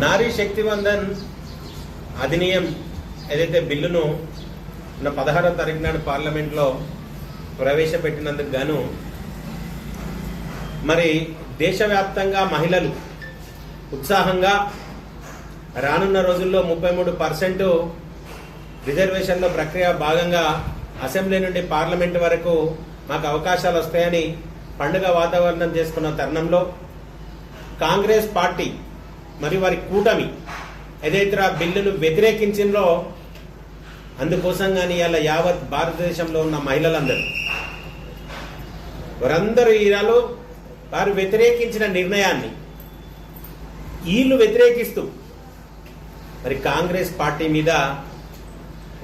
నారీ శక్తి వందన్ అధినియం ఏదైతే బిల్లును 16వ తారీఖు నాడు పార్లమెంట్లో ప్రవేశపెట్టినందుకు గాను మరి దేశవ్యాప్తంగా మహిళలు ఉత్సాహంగా రానున్న రోజుల్లో 33% రిజర్వేషన్ల ప్రక్రియ భాగంగా అసెంబ్లీ నుండి పార్లమెంట్ వరకు మాకు అవకాశాలు వస్తాయని పండుగ వాతావరణం చేసుకున్న తరుణంలో కాంగ్రెస్ పార్టీ మరి వారి కూటమి ఏదైతే ఆ బిల్లును వ్యతిరేకించిందో అందుకోసంగానే ఇలా యావత్ భారతదేశంలో ఉన్న వారందరూ ఈరాలో వారు వ్యతిరేకించిన నిర్ణయాన్ని వీళ్ళు వ్యతిరేకిస్తూ మరి కాంగ్రెస్ పార్టీ మీద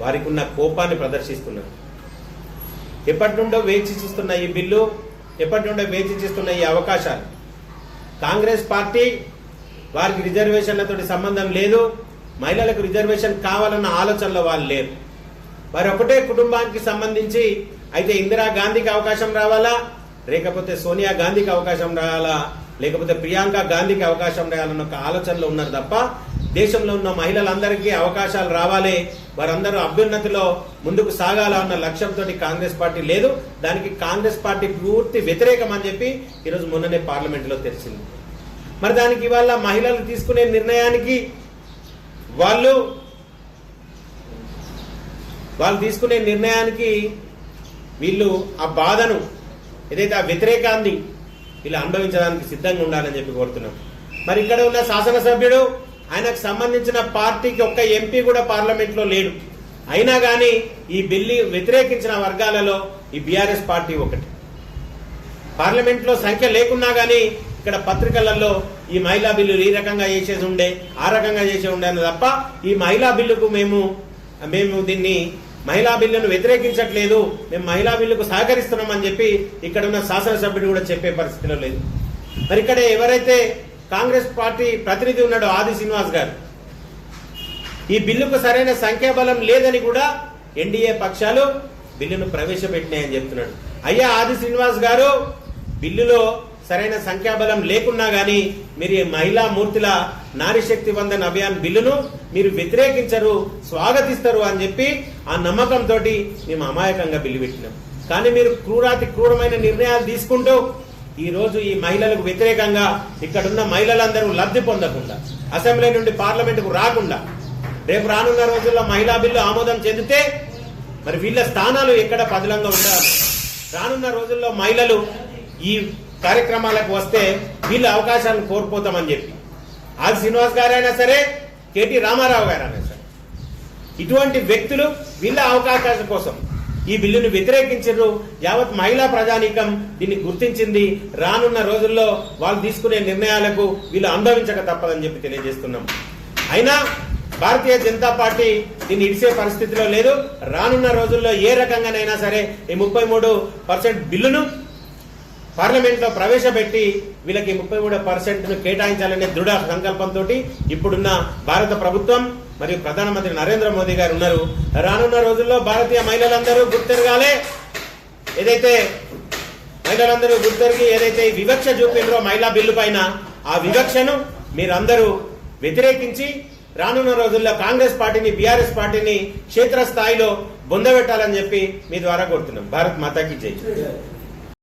వారికి ఉన్న కోపాన్ని ప్రదర్శిస్తున్నారు. ఎప్పటి నుండో వేచి చూస్తున్న ఈ బిల్లు, ఎప్పటి నుండో వేచి చూస్తున్న ఈ అవకాశాలు కాంగ్రెస్ పార్టీ వారికి రిజర్వేషన్లతో సంబంధం లేదు, మహిళలకు రిజర్వేషన్ కావాలన్న ఆలోచనలో వాళ్ళు లేరు. వారు ఒకటే కుటుంబానికి సంబంధించి అయితే ఇందిరాగాంధీకి అవకాశం రావాలా, లేకపోతే సోనియా గాంధీకి అవకాశం రావాలా, లేకపోతే ప్రియాంక గాంధీకి అవకాశం రావాలన్న ఒక ఆలోచనలో ఉన్నారు తప్ప దేశంలో ఉన్న మహిళలందరికీ అవకాశాలు రావాలి, వారందరూ అభ్యున్నతిలో ముందుకు సాగాలన్న లక్ష్యంతో కాంగ్రెస్ పార్టీ లేదు. దానికి కాంగ్రెస్ పార్టీ పూర్తి వ్యతిరేకం అని చెప్పి ఈరోజు మొన్ననే పార్లమెంట్లో తెలిసింది. మరి దానికి ఇవాళ మహిళలు తీసుకునే నిర్ణయానికి వాళ్ళు తీసుకునే నిర్ణయానికి వీళ్ళు ఆ బాధను ఏదైతే ఆ వ్యతిరేకాన్ని వీళ్ళు అనుభవించడానికి సిద్ధంగా ఉండాలని చెప్పి కోరుతున్నాం. మరి ఇక్కడ ఉన్న శాసనసభ్యుడు ఆయనకు సంబంధించిన పార్టీకి ఒక్క ఎంపీ కూడా పార్లమెంట్లో లేడు. అయినా కానీ ఈ బిల్లు వ్యతిరేకించిన వర్గాలలో ఈ బీఆర్ఎస్ పార్టీ ఒకటి. పార్లమెంట్లో సంఖ్య లేకున్నా కానీ ఇక్కడ పత్రికలలో ఈ మహిళా బిల్లు ఈ రకంగా చేసేది ఉండే, ఆ రకంగా చేసే ఉండే అని తప్ప ఈ మహిళా బిల్లుకు మేము దీన్ని మహిళా బిల్లును వ్యతిరేకించట్లేదు, మేము మహిళా బిల్లుకు సహకరిస్తున్నామని చెప్పి ఇక్కడ ఉన్న శాసనసభ్యుడు కూడా చెప్పే పరిస్థితిలో లేదు. మరి ఇక్కడ ఎవరైతే కాంగ్రెస్ పార్టీ ప్రతినిధి ఉన్నాడో ఆది శ్రీనివాస్ గారు ఈ బిల్లుకు సరైన సంఖ్యాబలం లేదని కూడా ఎన్డీఏ పక్షాలు బిల్లును ప్రవేశపెట్టినాయని చెప్తున్నాడు. అయ్యా ఆది శ్రీనివాస్ గారు, బిల్లులో సరైన సంఖ్యాబలం లేకున్నా గానీ మీరు మహిళా మూర్తిల నారీ శక్తి వందన్ అభియాన్ బిల్లును మీరు వ్యతిరేకించరు, స్వాగతిస్తారు అని చెప్పి ఆ నమ్మకంతో మేము అమాయకంగా బిల్లు పెట్టినాం. కానీ మీరు క్రూరమైన నిర్ణయాలు తీసుకుంటూ ఈ రోజు ఈ మహిళలకు వ్యతిరేకంగా ఇక్కడున్న మహిళలందరూ లబ్ధి పొందకుండా, అసెంబ్లీ నుండి పార్లమెంటుకు రాకుండా, రేపు రానున్న రోజుల్లో మహిళా బిల్లు ఆమోదం చెందితే మరి వీళ్ళ స్థానాలు ఎక్కడ పదిలంగా ఉండాలి. రానున్న రోజుల్లో మహిళలు ఈ కార్యక్రమాలకు వస్తే వీళ్ళ అవకాశాలను కోల్పోతామని చెప్పి ఆది శ్రీనివాస్ గారైనా సరే, కేటీ రామారావు గారైనా సరే, ఇటువంటి వ్యక్తులు వీళ్ళ అవకాశాల కోసం ఈ బిల్లును వ్యతిరేకించారు. యావత్ మహిళా ప్రజానీకం దీన్ని గుర్తించింది. రానున్న రోజుల్లో వాళ్ళు తీసుకునే నిర్ణయాలకు వీళ్ళు అనుభవించక తప్పదని చెప్పి తెలియజేస్తున్నాం. అయినా భారతీయ జనతా పార్టీ దీన్ని ఇడిసే పరిస్థితిలో లేదు. రానున్న రోజుల్లో ఏ రకంగానైనా సరే ఈ 33% బిల్లును పార్లమెంట్లో ప్రవేశపెట్టి వీళ్ళకి 33%ను కేటాయించాలనే దృఢ సంకల్పంతో ఇప్పుడున్న భారత ప్రభుత్వం మరియు ప్రధానమంత్రి నరేంద్ర మోదీ గారు ఉన్నారు. రానున్న రోజుల్లో భారతీయ మహిళలందరూ గుర్తెరగాలి. ఏదైతే మహిళలందరూ గుర్తెరిగి ఏదైతే వివక్ష చూపిండ్రో మహిళా బిల్లు పైన, ఆ వివక్షను మీరందరూ వ్యతిరేకించి రానున్న రోజుల్లో కాంగ్రెస్ పార్టీని, బీఆర్ఎస్ పార్టీని క్షేత్రస్థాయిలో బొందబెట్టాలని చెప్పి మీ ద్వారా కోరుతున్నాం. భారత్ మాతాకి జై.